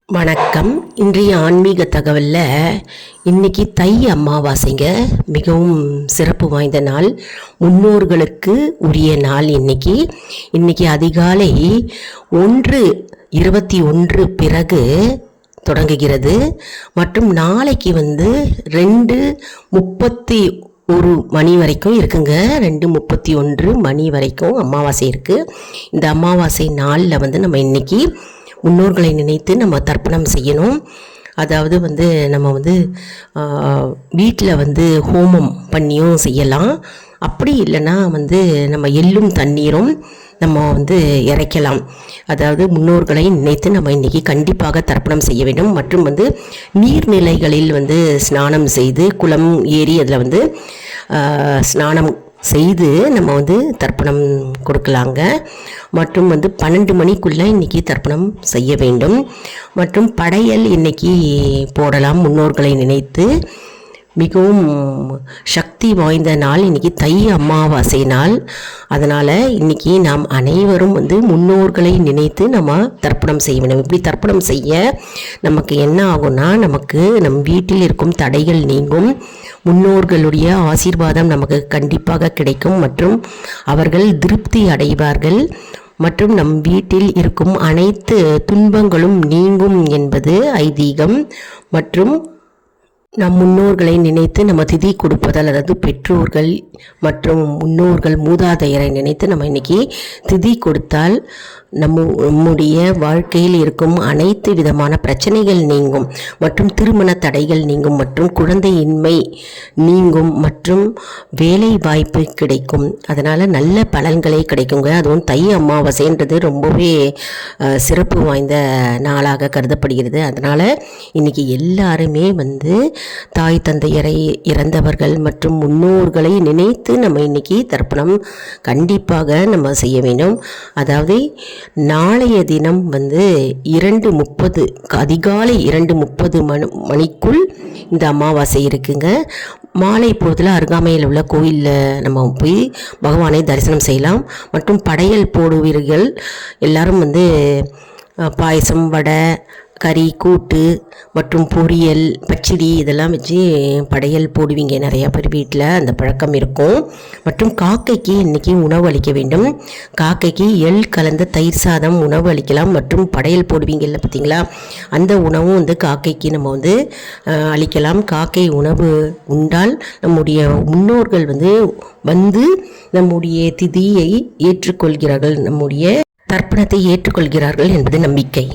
வணக்கம். இன்றைய ஆன்மீக தகவலில் இன்றைக்கி தை அமாவாசைங்க. மிகவும் சிறப்பு வாய்ந்த நாள், முன்னோர்களுக்கு உரிய நாள். இன்னைக்கு அதிகாலை 1:21 பிறகு தொடங்குகிறது மற்றும் நாளைக்கு 2:31 மணி வரைக்கும் இருக்குங்க. 2:31 மணி வரைக்கும் அமாவாசை இருக்குது. இந்த அமாவாசை நாளில் நம்ம இன்னைக்கு முன்னோர்களை நினைத்து நம்ம தர்ப்பணம் செய்யணும். அதாவது நம்ம வீட்டில் ஹோமம் பண்ணியும் செய்யலாம். அப்படி இல்லைன்னா நம்ம எள்ளும் தண்ணீரும் நம்ம இறைக்கலாம். அதாவது முன்னோர்களை நினைத்து நம்ம இன்றைக்கி கண்டிப்பாக தர்ப்பணம் செய்ய வேண்டும். மற்றும் நீர்நிலைகளில் ஸ்நானம் செய்து, குளம் ஏரி அதில் ஸ்நானம் செய்து நம்ம தர்ப்பணம் கொடுக்கலாங்க. மற்றும் 12 மணிக்குள்ளே இன்றைக்கி தர்ப்பணம் செய்ய வேண்டும். மற்றும் படையல் இன்றைக்கி போடலாம் முன்னோர்களை நினைத்து. மிகவும் சக்தி வாய்ந்த நாள் இன்றைக்கி, தை அமாவாசை நாள். அதனால் இன்றைக்கி நாம் அனைவரும் முன்னோர்களை நினைத்து நம்ம தர்ப்பணம் செய்ய வேண்டும். இப்படி தர்ப்பணம் செய்ய நமக்கு என்ன ஆகும்னா, நமக்கு நம் வீட்டில் இருக்கும் தடைகள் நீங்கும், முன்னோர்களுடைய ஆசீர்வாதம் நமக்கு கண்டிப்பாக கிடைக்கும் மற்றும் அவர்கள் திருப்தி அடைவார்கள் மற்றும் நம் வீட்டில் இருக்கும் அனைத்து துன்பங்களும் நீங்கும் என்பது ஐதீகம். மற்றும் நம் முன்னோர்களை நினைத்து நம்ம திதி கொடுப்பதால், அதாவது பெற்றோர்கள் மற்றும் முன்னோர்கள் மூதாதையரை நினைத்து நம்ம இன்றைக்கி திதி கொடுத்தால் நம்முடைய வாழ்க்கையில் இருக்கும் அனைத்து விதமான பிரச்சனைகள் நீங்கும் மற்றும் திருமண தடைகள் நீங்கும் மற்றும் குழந்தையின்மை நீங்கும் மற்றும் வேலை வாய்ப்பு கிடைக்கும். அதனால் நல்ல பலன்களே கிடைக்குங்க. அதுவும் தை அமாவாசைன்றது ரொம்பவே சிறப்பு வாய்ந்த நாளாக கருதப்படுகிறது. அதனால் இன்றைக்கி எல்லாருமே தாய் தந்தையரை இறந்தவர்கள் மற்றும் முன்னோர்களை நினைத்து நம்ம இன்றைக்கி தர்ப்பணம் கண்டிப்பாக நம்ம செய்ய வேண்டும். அதாவது நாளைய தினம் 2:30 அதிகாலை 2:30 மணிக்குள் இந்த அமாவாசை இருக்குங்க. மாலை பொழுதில் அருகாமையில் உள்ள கோயிலில் நம்ம போய் பகவானை தரிசனம் செய்யலாம். மற்றும் படையல் போடுவீர்கள் எல்லாரும் பாயசம், வடை, கறி, கூட்டு மற்றும் பொரியல், பச்சடி இதெல்லாம் வச்சு படையல் போடுவீங்க. நிறையா பேர் வீட்டில் அந்த பழக்கம் இருக்கும். மற்றும் காக்கைக்கு இன்றைக்கி உணவு அளிக்க வேண்டும். காக்கைக்கு எள் கலந்த தயிர் சாதம் உணவு அளிக்கலாம். மற்றும் படையல் போடுவீங்கல்ல பார்த்தீங்களா, அந்த உணவும் காக்கைக்கு நம்ம அளிக்கலாம். காக்கை உணவு உண்டால் நம்முடைய முன்னோர்கள் நம்முடைய திதியை ஏற்றுக்கொள்கிறார்கள், நம்முடைய தர்ப்பணத்தை ஏற்றுக்கொள்கிறார்கள் என்பது நம்பிக்கை.